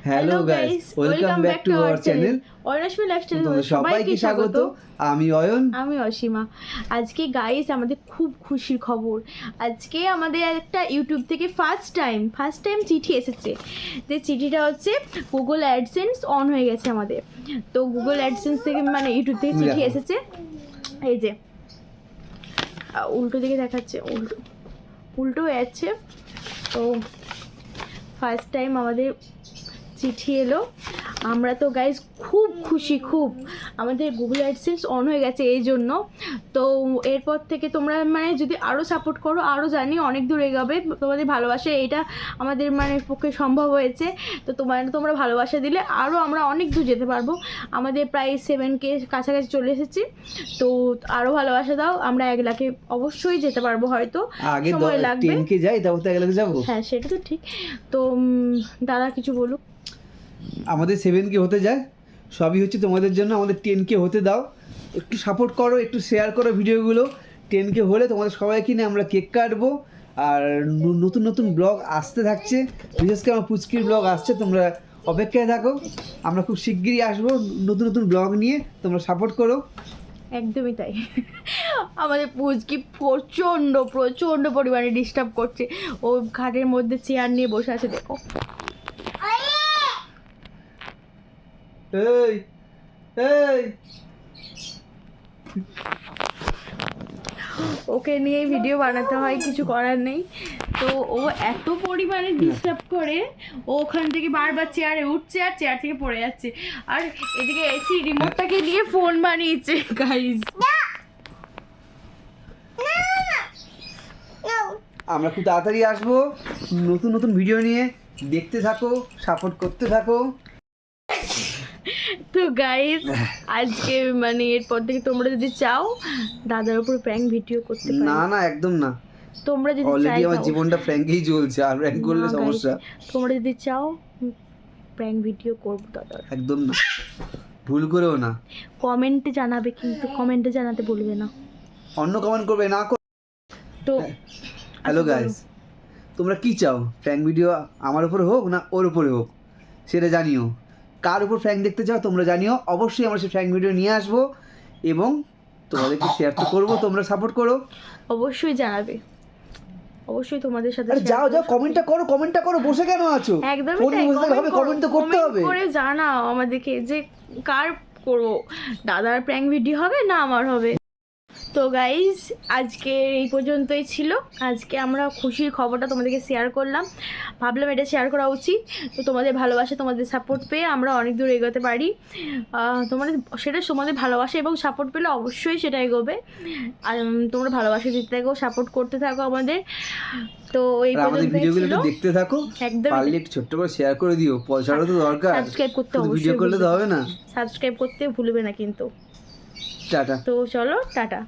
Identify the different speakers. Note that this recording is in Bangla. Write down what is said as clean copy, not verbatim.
Speaker 1: Hello guys, welcome back to our channel
Speaker 2: Ayanashmi lifestyle.
Speaker 1: তোমাদের সবাইকে স্বাগত। আমি অয়ন,
Speaker 2: আমি অসীমা। আজকে গাইস আমাদের খুব খুশির খবর। আজকে আমাদের একটা ইউটিউব থেকে ফার্স্ট টাইম চিঠি এসেছে। যে চিঠিটা হচ্ছে গুগল অ্যাডসেন্স অন হয়ে গেছে আমাদের। তো গুগল অ্যাডসেন্স থেকে মানে ইউটিউব থেকে চিঠি এসেছে। এই যে উল্টো দিকে দেখাচ্ছে, উল্টো যাচ্ছে। তো ফার্স্ট টাইম আমাদের চিঠি এলো। আমরা তো গাইজ খুব খুশি, খুব আমাদের গুগল অ্যাডসেন্স অন হয়ে গেছে এই জন্য। তো এরপর থেকে তোমরা মানে যদি আরও সাপোর্ট করো, আরও জানি অনেক দূর এগোবে। তোমাদের ভালোবাসা এটা আমাদের মানে পক্ষে সম্ভব হয়েছে। তো তোমরা ভালোবাসা দিলে আরও আমরা অনেক দূর যেতে পারবো। আমাদের প্রায় 7K কাছাকাছি চলে এসেছি। তো আরও ভালোবাসা দাও, আমরা 1 লাখে অবশ্যই যেতে পারবো। হয়তো সময় লাগবে।
Speaker 1: 10K যাই তারপর তো 1 লাখ যাবো।
Speaker 2: হ্যাঁ, সেটা তো ঠিক। তো দাদা কিছু বলুক।
Speaker 1: আমাদের 7K হতে যায়, সবই হচ্ছে তোমাদের জন্য। আমাদের 10K হতে দাও, একটু সাপোর্ট করো, একটু শেয়ার করো ভিডিওগুলো। 10K হলে তোমাদের সবাইকে নিয়ে আমরা কেক কাটবো। আর নতুন নতুন ব্লগ আসতে থাকছে, বিশেষ করে আমার পুচকির ব্লগ আসছে, তোমরা অপেক্ষায় থাকো। আমরা খুব শিগগিরই আসবো নতুন নতুন ব্লগ নিয়ে, তোমরা সাপোর্ট করো।
Speaker 2: একদমই তাই। আমাদের পুচকি প্রচণ্ড পরিমাণে ডিস্টার্ব করছে। ও ঘাটের মধ্যে চেয়ার নিয়ে বসে আছে, দেখো।
Speaker 1: এই এই
Speaker 2: ওকে নিয়ে ভিডিও বানাতে হয়, কিছু করার নেই। তো ও এত পরিমাণে ডিস্টার্ব করে, ও ওখান থেকে বারবার চেয়ারে উঠছে আর চেয়ার থেকে পড়ে যাচ্ছে। আর এদিকে এসি রিমোটটাকে নিয়ে ফোন বানিয়েছে গাইস।
Speaker 1: আমরা খুব তাড়াতাড়ি আসবো নতুন নতুন ভিডিও নিয়ে। দেখতে থাকো, সাপোর্ট করতে থাকো।
Speaker 2: তো গাইস আজকে মানে এরপর থেকে তোমরা যদি চাও দাদার উপর প্র্যাঙ্ক ভিডিও করতে পারি।
Speaker 1: না একদম না।
Speaker 2: তোমরা যদি
Speaker 1: অলরেডি আমার জীবনটা প্র্যাঙ্কেই চলছে, আর প্র্যাঙ্ক করলে সমস্যা।
Speaker 2: তোমরা যদি চাও প্র্যাঙ্ক ভিডিও করব দাদার।
Speaker 1: একদম না, ভুল করেও না।
Speaker 2: কমেন্টে জানাবে, কিন্তু কমেন্টে জানাতে ভুলবে না।
Speaker 1: অন্য কমেন্ট করবে না।
Speaker 2: তো
Speaker 1: হ্যালো গাইস, তোমরা কি চাও? প্র্যাঙ্ক ভিডিও আমার উপরে হোক না ওর উপরে হোক, সেটা জানিও। কার উপর প্র্যাঙ্ক দেখতে চাও তোমরা জানিও। অবশ্যই আমরা সেই প্র্যাঙ্ক ভিডিও নিয়ে আসবো এবং তোমাদেরকে শেয়ার তো করবো, তোমরা সাপোর্ট করো।
Speaker 2: অবশ্যই জানাবে, অবশ্যই তোমাদের সাথে।
Speaker 1: আরে যাও কমেন্টটা করো, বসে কেন আছো?
Speaker 2: একদমই তাই,
Speaker 1: কমেন্ট তো করতে হবে।
Speaker 2: করে জানাও আমাদেরকে যে কার করবো, দাদার প্র্যাঙ্ক ভিডিও হবে না আমার হবে। তো গাইজ আজকে এই পর্যন্তই ছিল। আজকে আমরা খুশির খবরটা তোমাদেরকে শেয়ার করলাম, ভাবলাম এটা শেয়ার করা উচিত। তো তোমাদের ভালোবাসা, তোমাদের সাপোর্ট পেয়ে আমরা অনেক দূর এগোতে পারি। তোমাদের ভালোবাসা এবং সাপোর্ট পেলে অবশ্যই সেটা এগোবে। আর তোমরা ভালোবাসা দিতে থাকো, সাপোর্ট করতে থাকো আমাদের। তো এই
Speaker 1: আমাদের ভিডিওগুলো একটু দেখতে থাকো,
Speaker 2: একদম
Speaker 1: পারলে একটু ছোট্ট করে শেয়ার করে দিও। পয়সারও তো দরকার,
Speaker 2: সাবস্ক্রাইব করতে
Speaker 1: ভিডিও করলে তো হবে না।
Speaker 2: সাবস্ক্রাইব করতে ভুলবে না কিন্তু।
Speaker 1: টাটা।
Speaker 2: তো চলো টাটা।